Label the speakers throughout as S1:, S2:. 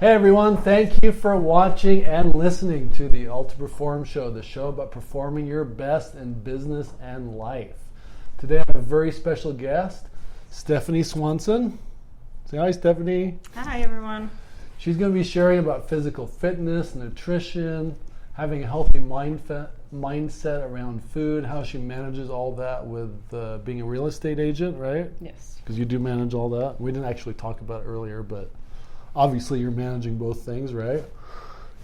S1: Hey everyone, thank you for watching and listening to the Ultimate Perform Show, the show about performing your best in business and life. Today I have a very special guest, Stephanie Swanson. Say hi, Stephanie.
S2: Hi everyone.
S1: She's going to be sharing about physical fitness, nutrition, having a healthy mindset around food, how she manages all that with being a real estate agent, right?
S2: Yes.
S1: Because you do manage all that. We didn't actually talk about it earlier, but obviously you're managing both things, right?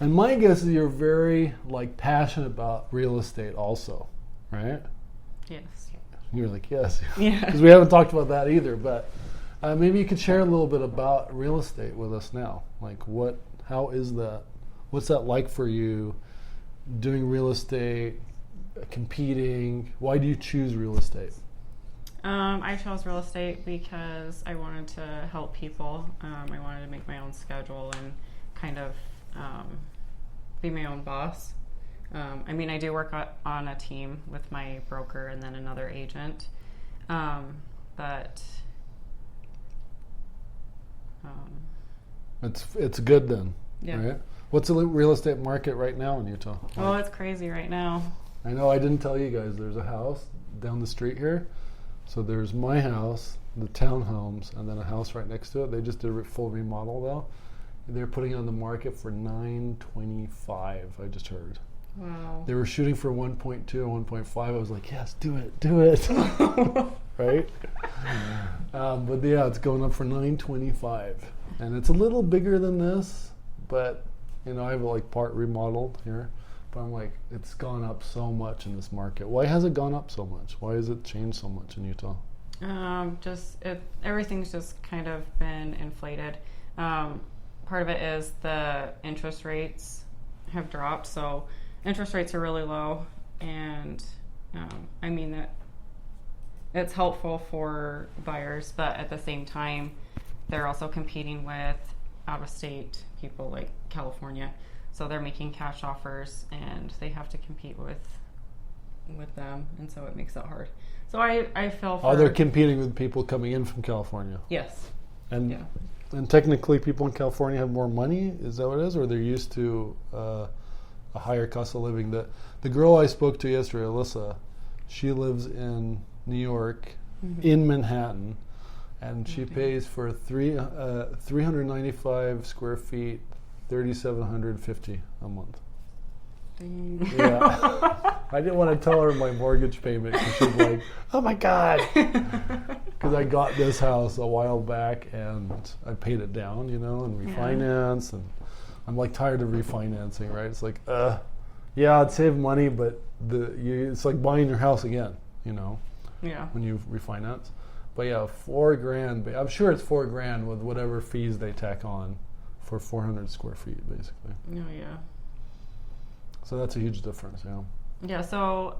S1: And my guess is you're very passionate about real estate also, right?
S2: Yes.
S1: You're like, yes.
S2: Yeah.
S1: Because we haven't talked about that either, but maybe you could share a little bit about real estate with us now. How is that? What's that like for you doing real estate, competing? Why do you choose real estate?
S2: I chose real estate because I wanted to help people. I wanted to make my own schedule and kind of be my own boss. I do work on a team with my broker and then another agent. But
S1: it's good then,
S2: yeah.
S1: Right? What's the real estate market right now in Utah?
S2: Oh, it's crazy right now.
S1: I know I didn't tell you guys, there's a house down the street here. So there's my house, the townhomes, and then a house right next to it. They just did a full remodel though. They're putting it on the market for $925, I just heard.
S2: Wow.
S1: They were shooting for 1.2 or 1.5. I was like, yes, do it. Right? But yeah, it's going up for $925. And it's a little bigger than this, but I have part remodeled here. But I'm like, it's gone up so much in this market. Why has it gone up so much? Why has it changed so much in Utah?
S2: Everything's just kind of been inflated. Part of it is the interest rates have dropped. So interest rates are really low, and that it's helpful for buyers, but at the same time, they're also competing with out-of-state people like California. So they're making cash offers, and they have to compete with them, and so it makes it hard. So I feel for...
S1: Oh, they're competing with people coming in from California.
S2: Yes.
S1: And
S2: yeah.
S1: And technically people in California have more money? Is that what it is? Or they're used to a higher cost of living? The girl I spoke to yesterday, Alyssa, she lives in New York, in Manhattan, and she pays for 395 square feet, $3,750 a month.
S2: Dang.
S1: Yeah. I didn't want to tell her my mortgage payment because she's like, oh my God. Because I got this house a while back and I paid it down, and refinance. And I'm tired of refinancing, right? It's like, yeah, I'd save money, but it's like buying your house again,
S2: Yeah.
S1: when you refinance. But yeah, $4,000. I'm sure it's $4,000 with whatever fees they tack on for 400 square feet, basically.
S2: Oh, yeah.
S1: So that's a huge difference, yeah.
S2: Yeah, so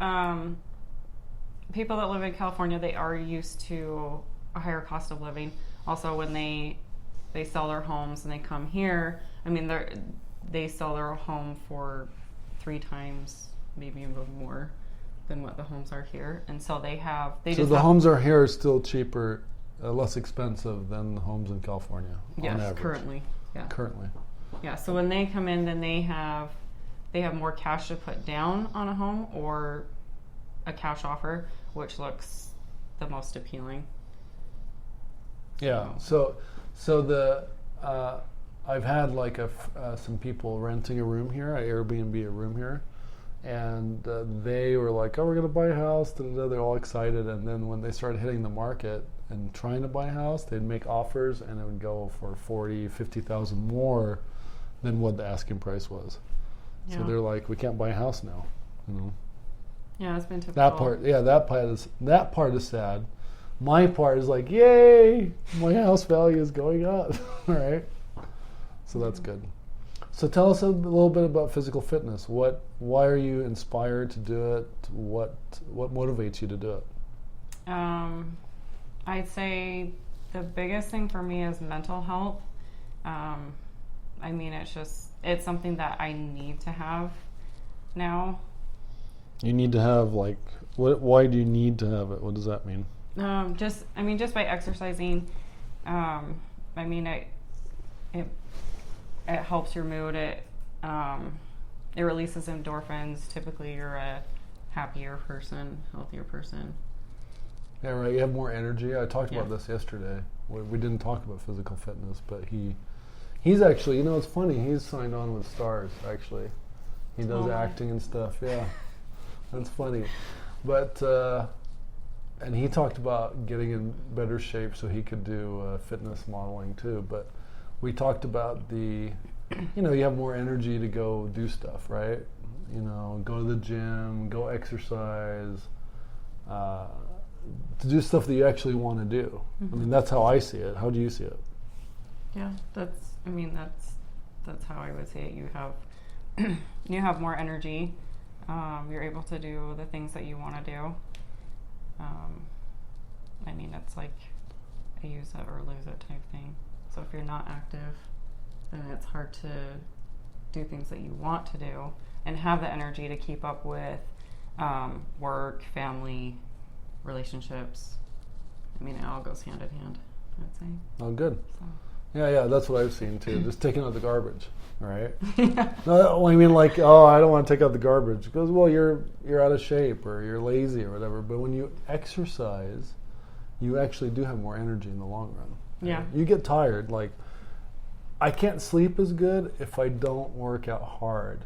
S2: people that live in California, they are used to a higher cost of living. Also, when they sell their homes and they come here, they sell their home for 3 times, maybe even more than what the homes are here. And so the homes
S1: are here are still cheaper, less expensive than the homes in California.
S2: Yes,
S1: on average.
S2: currently. Yeah.
S1: Currently.
S2: Yeah, so when they come in, then they have more cash to put down on a home or a cash offer, which looks the most appealing.
S1: Yeah. So I've had some people renting a room here. I Airbnb a room here, and they were like, "Oh, we're gonna buy a house." They're all excited, and then when they started hitting the market and trying to buy a house, they'd make offers, and it would go for $40,000, $50,000 more than what the asking price was. Yeah. So they're like, "We can't buy a house now."
S2: Yeah, it's been typical.
S1: That part is sad. My part is like, yay, my house value is going up. All right. So that's good. So tell us a little bit about physical fitness. Why are you inspired to do it? What motivates you to do it?
S2: I'd say the biggest thing for me is mental health. It's something that I need to have now. You
S1: need to have why do you need to have it? What does that mean?
S2: Just by exercising, it helps your mood. It releases endorphins. Typically, you're a happier person, healthier person.
S1: Yeah, right. You have more energy. I talked
S2: Yeah.
S1: about this yesterday. We didn't talk about physical fitness, but he's actually, it's funny. He's signed on with Stars, actually. He does acting and stuff. Yeah, that's funny. But and he talked about getting in better shape so he could do fitness modeling too. But we talked about you have more energy to go do stuff, right? Go to the gym, go exercise, to do stuff that you actually want to do.
S2: Mm-hmm.
S1: I mean, that's how I see it. How do you see it?
S2: Yeah, that's how I would see it. You have more energy. You're able to do the things that you want to do. I mean, it's like a use it or lose it type thing. So if you're not active, then it's hard to do things that you want to do and have the energy to keep up with work, family, relationships. I mean, it all goes hand in hand, I would say.
S1: Oh, good.
S2: So.
S1: Yeah, that's what I've seen too. Just taking out the garbage, right? No, I mean, I don't want to take out the garbage because, well, you're out of shape or you're lazy or whatever. But when you exercise, you actually do have more energy in the long run. Right?
S2: Yeah.
S1: You get tired. I can't sleep as good if I don't work out hard,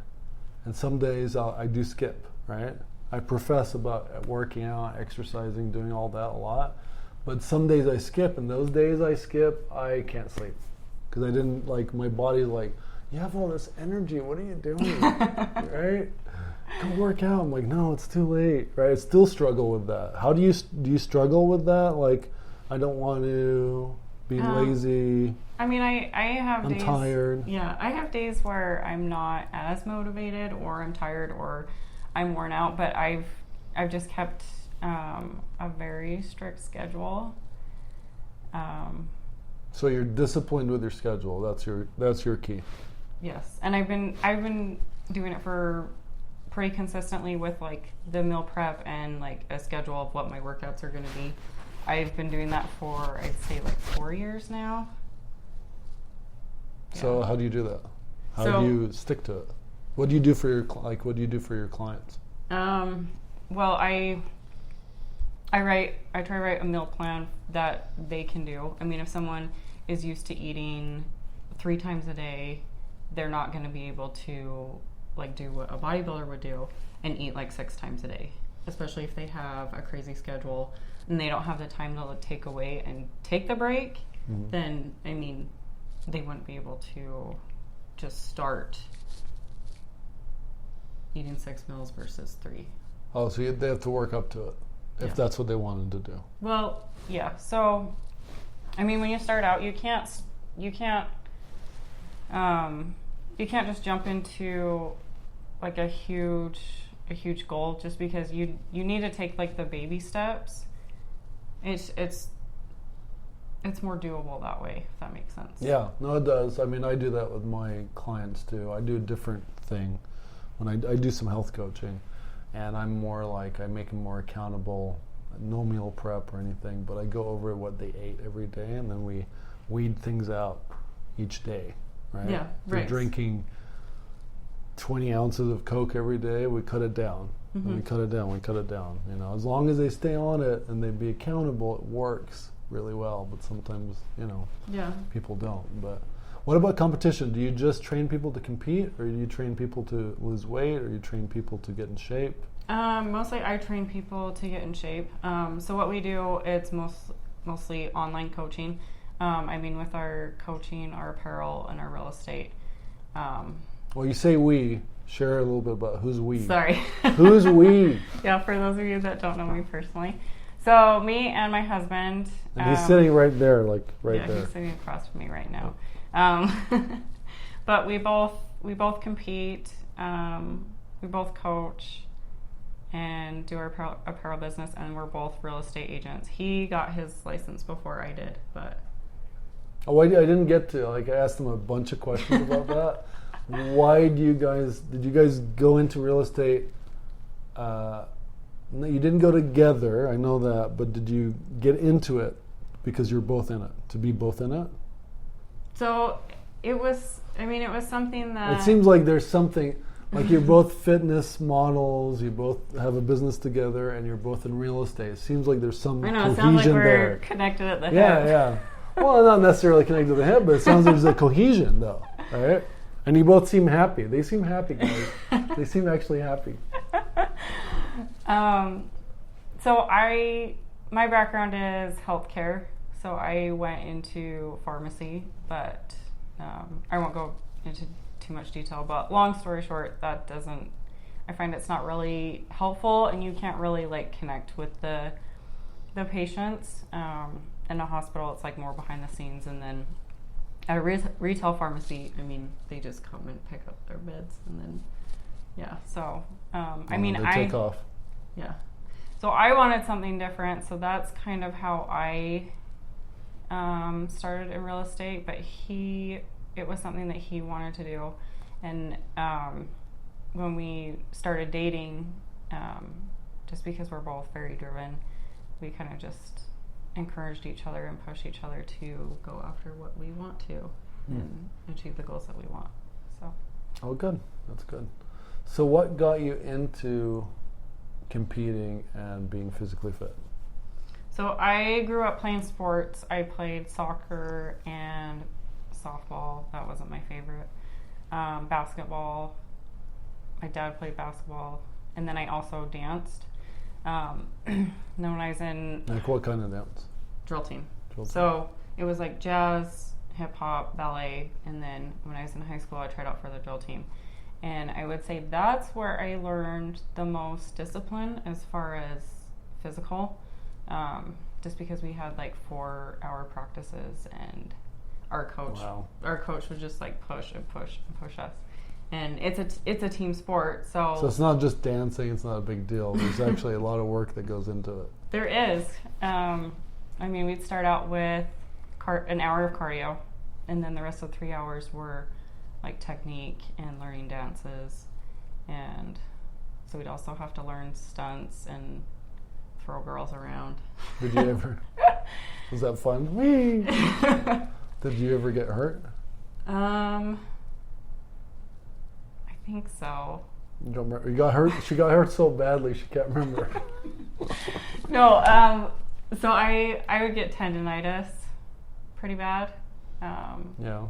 S1: and some days I do skip. Right? I profess about working out, exercising, doing all that a lot. But some days I skip, and those days I skip, I can't sleep. Because I didn't, my body's like, you have all this energy, what are you doing? Right? Go work out. I'm like, no, it's too late. Right? I still struggle with that. How do you struggle with that? I don't want to be lazy.
S2: I mean, I have
S1: I'm
S2: days.
S1: tired.
S2: Yeah, I have days where I'm not as motivated, or I'm tired, or I'm worn out. But I've just kept a very strict schedule.
S1: So you're disciplined with your schedule. That's your key.
S2: Yes, and I've been doing it for pretty consistently with the meal prep and a schedule of what my workouts are going to be. I've been doing that for, I'd say, 4 years now.
S1: So
S2: Yeah.
S1: how do you do that? How do you stick to it? What do you do for your clients?
S2: Well, I try to write a meal plan that they can do. I mean, if someone is used to eating 3 times a day, they're not going to be able to do what a bodybuilder would do and eat 6 times a day, especially if they have a crazy schedule and they don't have the time to take away and take the break.
S1: Mm-hmm.
S2: Then, I mean, they wouldn't be able to just start eating 6 meals versus 3.
S1: Oh, so they have to work up to it if that's what they wanted to do.
S2: Well, yeah. So, I mean, when you start out, you can't just jump into a huge goal just because you need to take the baby steps. It's more doable that way, if that makes sense.
S1: Yeah, no, it does. I mean, I do that with my clients too. I do a different thing when I do some health coaching, and I'm more I make them more accountable. No meal prep or anything, but I go over what they ate every day, and then we weed things out each day, right?
S2: Yeah,
S1: if they're
S2: right.
S1: drinking 20 ounces of Coke every day, we cut it down.
S2: Mm-hmm.
S1: And we cut it down. As long as they stay on it and they be accountable, it works really well. But sometimes, people don't. But what about competition? Do you just train people to compete, or do you train people to lose weight, or you train people to get in shape?
S2: Mostly I train people to get in shape. So what we do, it's mostly online coaching. With our coaching, our apparel, and our real estate.
S1: Well, you say we. Share a little bit about who's we.
S2: Sorry.
S1: Who's we?
S2: Yeah, for those of you that don't know me personally. So me and my husband.
S1: And he's sitting right there, there.
S2: Yeah, he's sitting across from me right now. But we both compete. We both coach and do our apparel business, and we're both real estate agents. He got his license before I did, but.
S1: Oh, I didn't get to. I asked him a bunch of questions about that. Why did you guys go into real estate? No, you didn't go together, I know that, but did you get into it because you're both in it, to be both in it?
S2: So it was something that...
S1: It seems like there's something, like you're both fitness models, you both have a business together, and you're both in real estate. It seems like there's some
S2: I know, it
S1: cohesion
S2: sounds like we're
S1: there.
S2: connected at the hip.
S1: Yeah. Well, not necessarily connected to the hip, but it sounds like there's a cohesion, though, right? And you both seem happy. They seem happy, guys. They seem actually happy.
S2: So my background is healthcare. So I went into pharmacy, but I won't go into too much detail. But long story short, I find it's not really helpful, and you can't really like connect with the patients. In a hospital, it's like more behind the scenes, and then at a retail pharmacy, I mean, they just come and pick up their meds, and then So
S1: they take off.
S2: Yeah. So I wanted something different. So that's kind of how I started in real estate. But it was something that he wanted to do, and when we started dating, just because we're both very driven, we kind of just encouraged each other and pushed each other to go after what we want to and achieve the goals that we want. So.
S1: Oh, good. That's good. So what got you into competing and being physically fit?
S2: So I grew up playing sports. I played soccer and softball. That wasn't my favorite. Basketball. My dad played basketball. And then I also danced. Then when I was in...
S1: Like what kind of dance?
S2: Drill team.
S1: Drill team.
S2: So it was like jazz, hip-hop, ballet. And then when I was in high school, I tried out for the drill team. And I would say that's where I learned the most discipline as far as physical. Just because we had like 4-hour practices, and our coach would just like push and push and push us. And it's a team sport, so
S1: it's not just dancing. It's not a big deal. There's actually a lot of work that goes into it.
S2: There is. We'd start out with an hour of cardio, and then the rest of 3 hours were like technique and learning dances, and so we'd also have to learn stunts and throw girls around.
S1: Did you ever? Was that fun? Whee! Did you ever get hurt?
S2: I think so.
S1: You don't remember? You got hurt. She got hurt so badly she can't remember.
S2: No. So I would get tendonitis pretty bad.
S1: Yeah.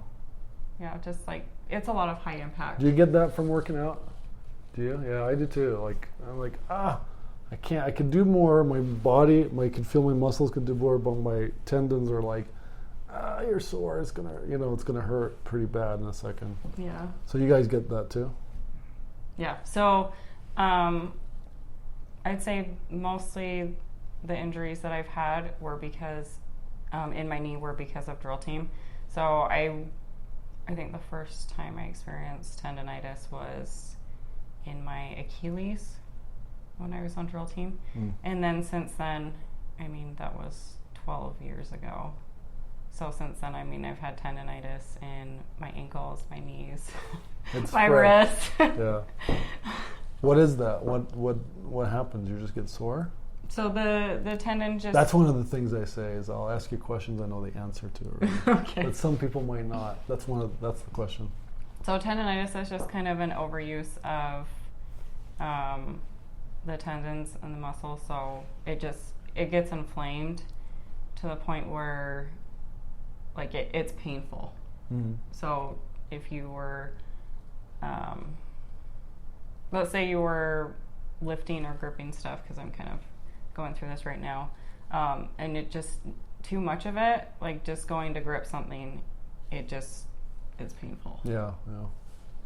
S2: Yeah, just like it's a lot of high impact.
S1: Do you get that from working out? Do you? Yeah, I do too. Like I'm like I can't. I could do more. My body, I could feel my muscles could do more, but my tendons are like, you're sore. It's gonna, it's gonna hurt pretty bad in a second.
S2: Yeah.
S1: So you guys get that too?
S2: Yeah. So, I'd say mostly the injuries that I've had were because, in my knee, were because of drill team. So I think the first time I experienced tendonitis was in my Achilles when I was on drill team. And then since then, that was 12 years ago. So since then, I've had tendonitis in my ankles, my knees, my wrists.
S1: Yeah. What is that? What happens? You just get sore?
S2: So the tendon just...
S1: That's one of the things I say is I'll ask you questions I know the answer to already.
S2: Okay.
S1: But some people might not. That's the question.
S2: So tendonitis is just kind of an overuse of the tendons and the muscles. So it gets inflamed to the point where like it's painful. Mm-hmm. So if you were, let's say you were lifting or gripping stuff, because I'm kind of going through this right now, and it just too much of it, like just going to grip something, it's painful.
S1: Yeah.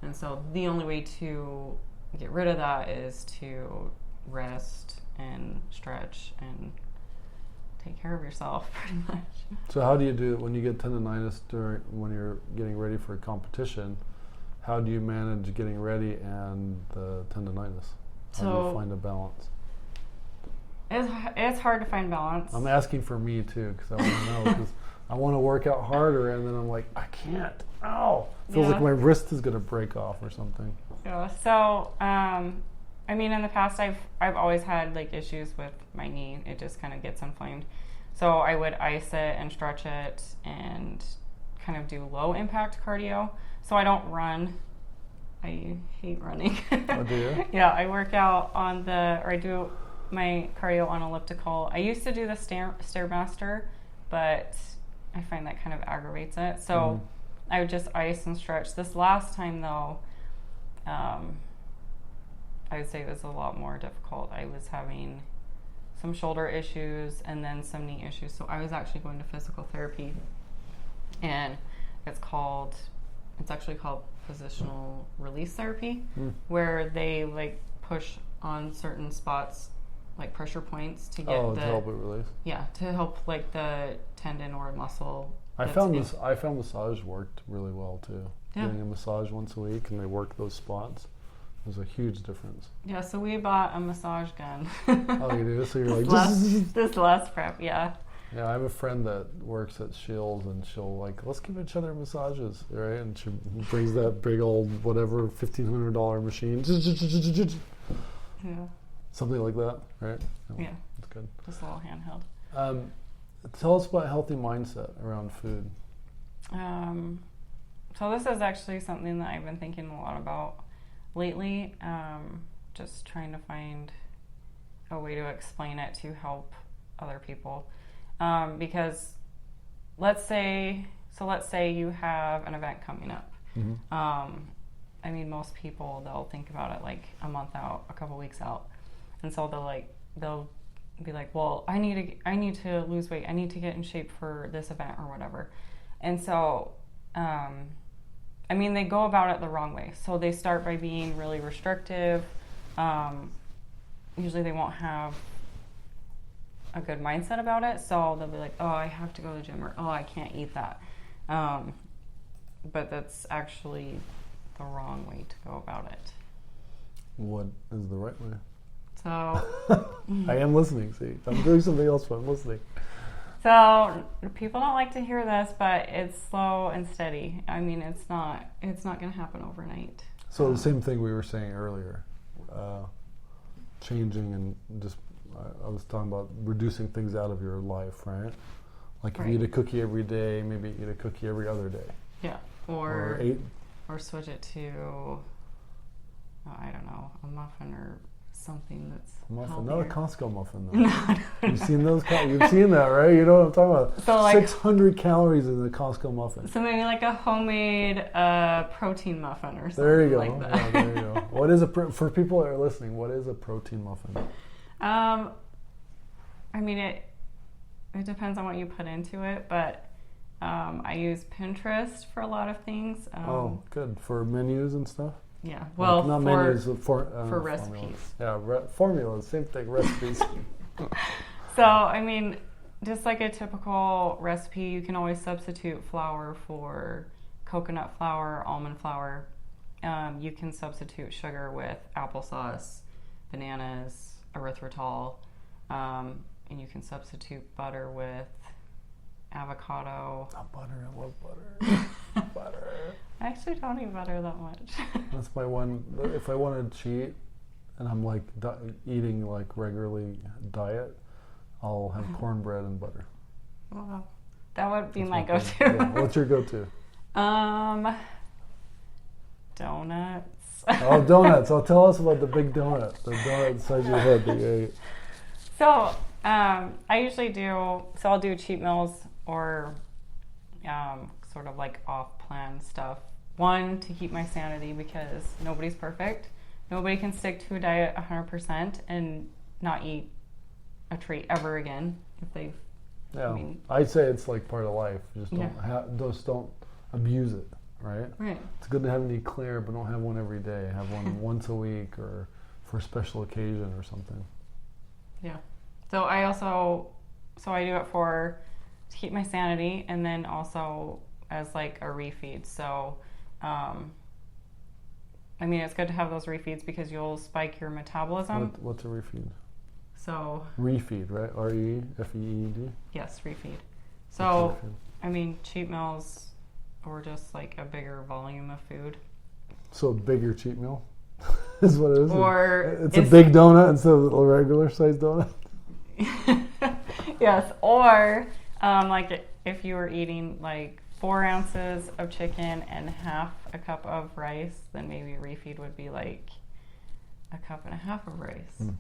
S2: And so the only way to get rid of that is to rest and stretch and take care of yourself, pretty much.
S1: So how do you do it when you get tendonitis when you're getting ready for a competition? How do you manage getting ready and the tendonitis? How do you find a balance?
S2: It's hard to find balance.
S1: I'm asking for me too, because I want to know, because I want to work out harder, and then I'm like, I can't. Ow! Feels like my wrist is going to break off or something.
S2: Yeah. So, in the past, I've always had like issues with my knee. It just kind of gets inflamed. So I would ice it and stretch it and kind of do low impact cardio. So I don't run. I hate running.
S1: Oh, do you?
S2: Yeah, I work out I do my cardio on elliptical. I used to do the Stairmaster, but I find that kind of aggravates it. So I would just ice and stretch. This last time though, I would say it was a lot more difficult. I was having some shoulder issues and then some knee issues. So I was actually going to physical therapy, and it's actually called Positional release therapy, where they like push on certain spots, like pressure points to get
S1: to help it release.
S2: Yeah, to help like the tendon or muscle.
S1: I found massage worked really well too.
S2: Yeah.
S1: Getting a massage once a week, and they work those spots. There's a huge difference.
S2: Yeah, so we bought a massage gun.
S1: Oh, you do? So you're like,
S2: this last prep, yeah.
S1: Yeah, I have a friend that works at Shields, and she'll like, let's give each other massages, right? And she brings that big old whatever $1,500 machine,
S2: Yeah.
S1: something like that, right?
S2: Yeah,
S1: that's good.
S2: just a little handheld.
S1: Tell us about healthy mindset around food.
S2: So this is actually something that I've been thinking a lot about lately. Just trying to find a way to explain it to help other people. Because let's say you have an event coming up. I mean, most people, they'll think about it like a month out, a couple weeks out. And so they'll be like, well, I need to lose weight. I need to get in shape for this event or whatever. And so, I mean, they go about it the wrong way. So they start by being really restrictive. Usually they won't have a good mindset about it. So they'll be like, oh, I have to go to the gym, or, oh, I can't eat that. But that's actually the wrong way to go about it.
S1: What is the right way?
S2: So
S1: I am listening. See, I'm doing something else, but I'm listening.
S2: So people don't like to hear this, but it's slow and steady. I mean, it's not going to happen overnight.
S1: So the same thing we were saying earlier, changing and just, I was talking about reducing things out of your life, right? Like if you eat a cookie every day, maybe eat a cookie every other day.
S2: Yeah, or switch it to, I don't know, a muffin or something that's
S1: muffin,
S2: healthier.
S1: not a Costco muffin though. You've seen those? You've seen that, right? You know what I'm talking about?
S2: So like
S1: 600 calories in the Costco muffin.
S2: So maybe like a homemade protein muffin or something.
S1: There you go.
S2: Like that.
S1: Yeah, there you go. What is for people that are listening? What is a protein muffin?
S2: I mean it depends on what you put into it, but I use Pinterest for a lot of things.
S1: Oh, good. For menus and stuff?
S2: Yeah, well,
S1: like, not menus, for
S2: recipes.
S1: Formulas. Yeah, formulas, same thing, recipes.
S2: So, I mean, just like a typical recipe, you can always substitute flour for coconut flour, almond flour. You can substitute sugar with applesauce, bananas, erythritol, and you can substitute butter with avocado.
S1: Oh, butter, I love butter. Butter.
S2: I actually don't eat butter that much.
S1: That's my one. If I want to cheat and I'm like eating like regularly diet, I'll have cornbread and butter.
S2: Wow. That would be my
S1: go-to.
S2: go-to.
S1: Yeah. What's your go-to?
S2: Donuts.
S1: Oh, donuts. Oh, tell us about the big donut. The donut the size of your head that you ate.
S2: So, I usually I'll do cheat meals or sort of like off-plan stuff. One, to keep my sanity, because nobody's perfect. Nobody can stick to a diet 100% and not eat a treat ever again if they've.
S1: Yeah,
S2: I mean,
S1: I'd say it's like part of life. Just don't abuse it, right?
S2: Right.
S1: It's good to have an eclair, but don't have one every day. Have one once a week or for a special occasion or something.
S2: Yeah. So I do it to keep my sanity, and then also as like a refeed. So, I mean, it's good to have those refeeds because you'll spike your metabolism.
S1: What's a refeed?
S2: So
S1: refeed, right? REFEED?
S2: Yes, refeed. So, I mean, cheat meals or just like a bigger volume of food.
S1: So a bigger cheat meal is what it is?
S2: Or
S1: it's a big donut instead of a regular sized donut?
S2: Yes, or like if you were eating like 4 ounces of chicken and half a cup of rice, then maybe refeed would be like a cup and a half of rice.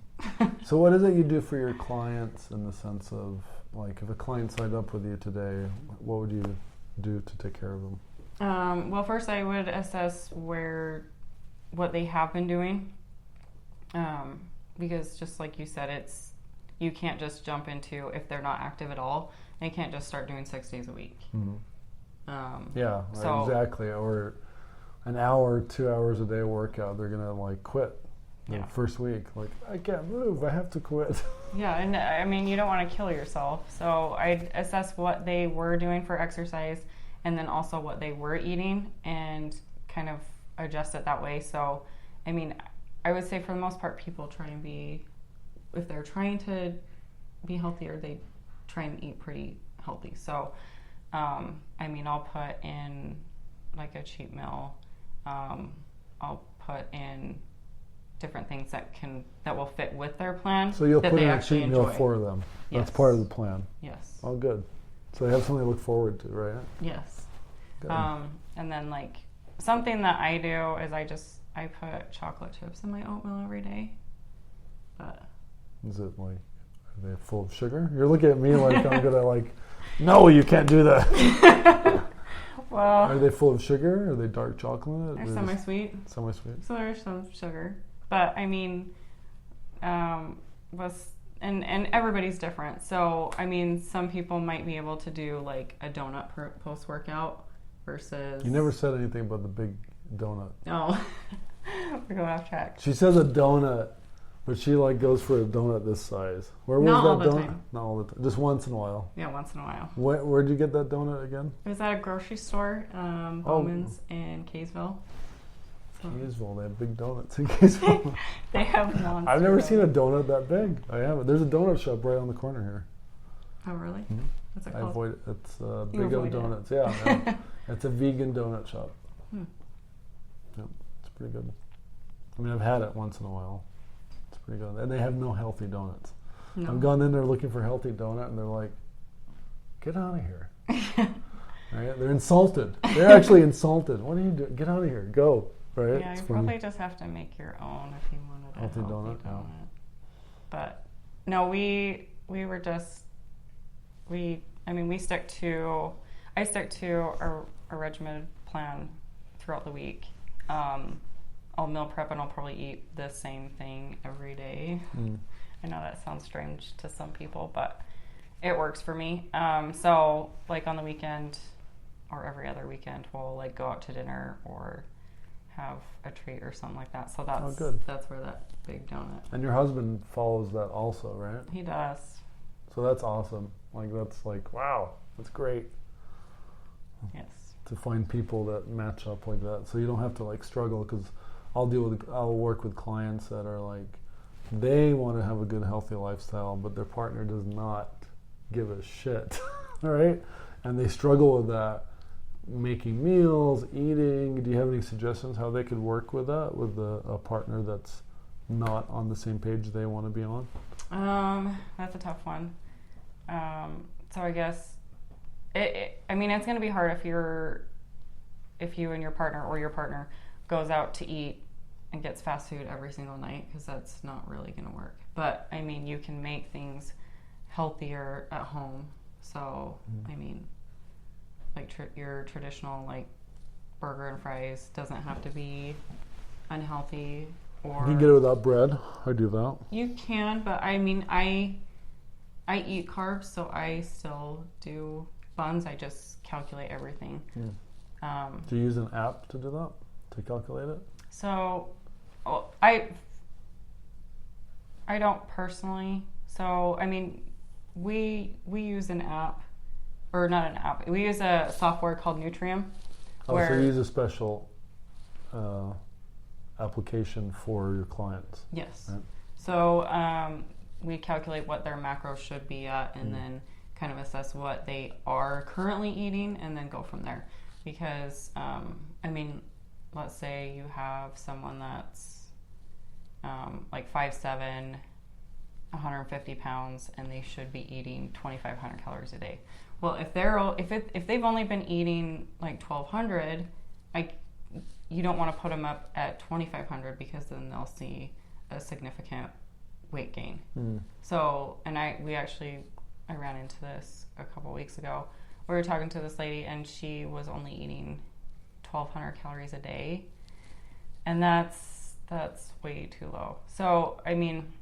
S1: So what is it you do for your clients in the sense of, like, if a client signed up with you today, what would you do to take care of them?
S2: Well, first I would assess what they have been doing, because just like you said, you can't just jump into, if they're not active at all, they can't just start doing 6 days a week.
S1: Yeah, exactly. Or an hour, 2 hours a day workout, they're gonna like quit the first week. Like, I can't move, I have to quit.
S2: Yeah, and I mean, you don't want to kill yourself. So I'd assess what they were doing for exercise, and then also what they were eating, and kind of adjust it that way. So, I mean, I would say for the most part, people try and if they're trying to be healthier, they try and eat pretty healthy. So, I mean, I'll put in like a cheat meal. I'll put in different things that will fit with their plan.
S1: So you'll
S2: that
S1: put
S2: they
S1: in a
S2: actually
S1: cheat meal
S2: enjoy.
S1: for them. That's
S2: Yes.
S1: part of the plan.
S2: Yes.
S1: Oh, good. So they have something to look forward to, right?
S2: Yes.
S1: Good.
S2: And then like something that I do is I put chocolate chips in my oatmeal every day. But
S1: Is it like, are they full of sugar? You're looking at me like I'm gonna like, no, you can't do that.
S2: well,
S1: Are they full of sugar? Are they dark chocolate?
S2: they're semi-sweet,
S1: Semi-sweet.
S2: so there's some sugar. But I mean, and everybody's different. So I mean, some people might be able to do like a donut post-workout versus.
S1: You never said anything about the big donut.
S2: Oh, we're going off track.
S1: She says a donut, but she like goes for a donut this size. Where was
S2: Not
S1: that
S2: all the
S1: donut?
S2: time.
S1: Not all the time. Just once in a while.
S2: Yeah, once in a while.
S1: Where'd you get that donut again?
S2: It was at a grocery store, Bowman's in Kaysville. So
S1: Kaysville. They have big donuts in Kaysville.
S2: they have monster.
S1: I've never seen a
S2: donuts.
S1: donut that big. I haven't. There's a donut shop right on the corner here.
S2: Oh, really?
S1: Mm-hmm.
S2: What's it
S1: I
S2: called?
S1: avoid it. It's
S2: You
S1: Big O
S2: avoid it.
S1: Donuts. Yeah, it's a vegan donut shop. Yep, it's pretty good. I mean, I've had it once in a while. It's pretty good, and they have no healthy donuts.
S2: No.
S1: I've gone in there looking for healthy donut, and they're like, "Get out of here!" Right? They're insulted. They're actually insulted. What are you doing? Get out of here! Go! Right?
S2: Yeah,
S1: It's
S2: you
S1: funny.
S2: probably just have to make your own if you wanted a
S1: Healthy
S2: healthy
S1: donut,
S2: donut.
S1: yeah.
S2: But no, we were just we stick to a regimented plan throughout the week. I'll meal prep and I'll probably eat the same thing every day. I know that sounds strange to some people, but it works for me. So like on the weekend or every other weekend, we'll like go out to dinner or have a treat or something like that. So that's where that big donut.
S1: And your husband follows that also, right?
S2: He does.
S1: So that's awesome. Like, that's like, wow, that's great
S2: Yes.
S1: to find people that match up like that. So you don't have to like struggle, because I'll work with clients that are like, they want to have a good healthy lifestyle, but their partner does not give a shit, all right? And they struggle with that, making meals, eating. Do you have any suggestions how they could work with that, with a partner that's not on the same page they want to be on?
S2: That's a tough one. So I guess it's going to be hard if you and your partner or your partner goes out to eat and gets fast food every single night, because that's not really going to work. But I mean, you can make things healthier at home. So I mean, like your traditional like burger and fries doesn't have to be unhealthy. Or
S1: You can get it without bread. I do that.
S2: you can, but I mean, I eat carbs, so I still do buns. I just calculate everything.
S1: Do you use an app to do that, to calculate it?
S2: So I don't personally. So I mean, we use an app, or not an app. We use a software called Nutrium.
S1: So you use a special application for your clients.
S2: Yes.
S1: Right.
S2: So we calculate what their macros should be at, and then kind of assess what they are currently eating, and then go from there. Because I mean, let's say you have someone that's like 5'7", 150 pounds, and they should be eating 2,500 calories a day. well, if they've only been eating like 1,200, you don't want to put them up at 2,500 because then they'll see a significant weight gain. So, and I ran into this a couple weeks ago. We were talking to this lady and she was only eating 1,200 calories a day, and that's way too low. So, I mean,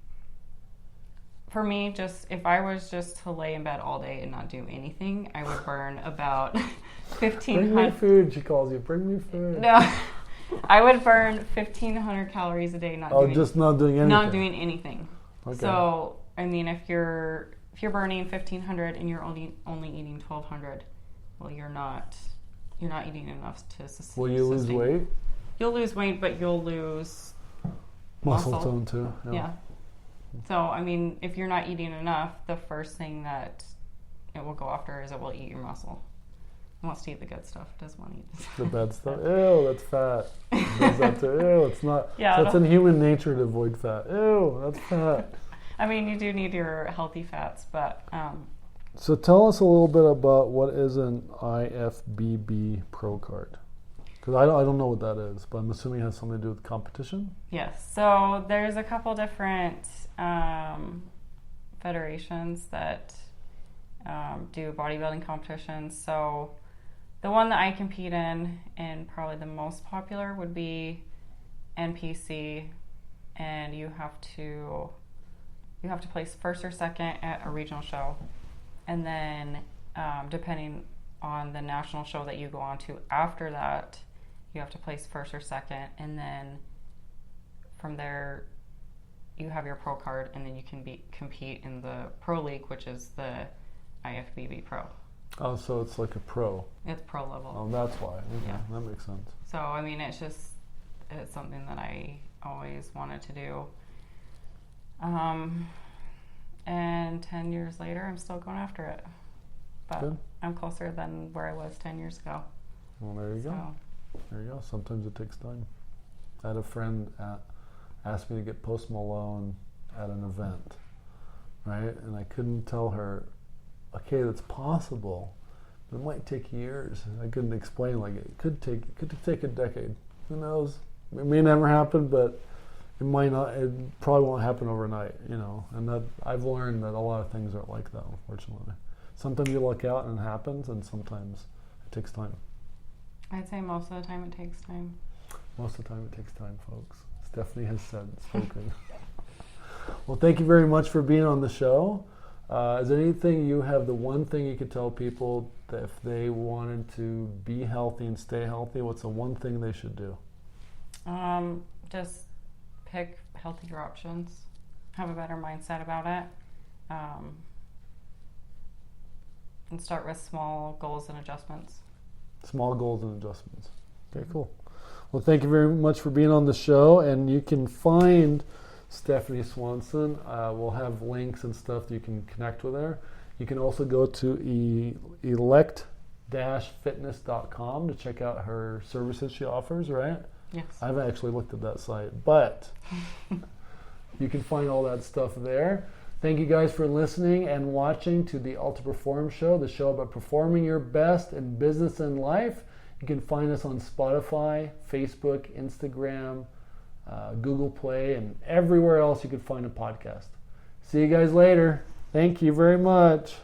S2: for me, just if I was just to lay in bed all day and not do anything, I would burn about 1,500.
S1: Bring me food, she calls you. Bring me food.
S2: No, I would burn 1,500 calories a day.
S1: Not doing anything.
S2: Not doing anything.
S1: Okay.
S2: So, I mean, if you're burning 1,500 and you're only eating 1,200, well, you're not eating enough to sustain.
S1: Will you lose weight?
S2: You'll lose weight, but you'll lose
S1: muscle tone too.
S2: Yeah. So, I mean, if you're not eating enough, the first thing that it will go after is it will eat your muscle. It wants to eat the good stuff. It doesn't want to eat
S1: the bad stuff. Ew, that's fat. It does that too. Ew, it's not.
S2: Yeah,
S1: that's in human nature to avoid fat. Ew, that's fat.
S2: I mean, you do need your healthy fats, but...
S1: So tell us a little bit about what is an IFBB Pro card. Because I don't know what that is, but I'm assuming it has something to do with competition?
S2: Yes. So there's a couple different federations that do bodybuilding competitions. So the one that I compete in, and probably the most popular, would be NPC, and you have to place first or second at a regional show, and then depending on the national show that you go on to after that, you have to place first or second, and then from there you have your pro card, and then you can compete in the pro league, which is the IFBB Pro.
S1: Oh, so it's like a pro.
S2: It's pro level.
S1: Oh, that's why. Okay,
S2: yeah,
S1: that makes sense.
S2: So I mean, it's something that I always wanted to do. And 10 years later, I'm still going after it. But good. I'm closer than where I was 10 years ago.
S1: Well, there you go. There you go. Sometimes it takes time. I had a friend ask me to get Post Malone at an event, right? And I couldn't tell her, okay, that's possible, but it might take years. I couldn't explain, like, it could take a decade. Who knows? It may never happen, but it might not. It probably won't happen overnight, you know. And that I've learned that a lot of things aren't like that, unfortunately. Sometimes you luck out and it happens, and sometimes it takes time.
S2: I'd say most of the time it takes time.
S1: Most of the time it takes time, folks. Stephanie has spoken. Well, thank you very much for being on the show. Is there anything the one thing you could tell people that if they wanted to be healthy and stay healthy, what's the one thing they should do?
S2: Just pick healthier options. Have a better mindset about it. And start with small goals and adjustments. Small goals and adjustments.
S1: Okay, cool. Well, thank you very much for being on the show. And you can find Stephanie Swanson. We'll have links and stuff that you can connect with her. You can also go to elect-fitness.com to check out her services she offers, right?
S2: Yes.
S1: I haven't actually looked at that site, but you can find all that stuff there. Thank you guys for listening and watching to the Ultra Perform Show, the show about performing your best in business and life. You can find us on Spotify, Facebook, Instagram, Google Play, and everywhere else you could find a podcast. See you guys later. Thank you very much.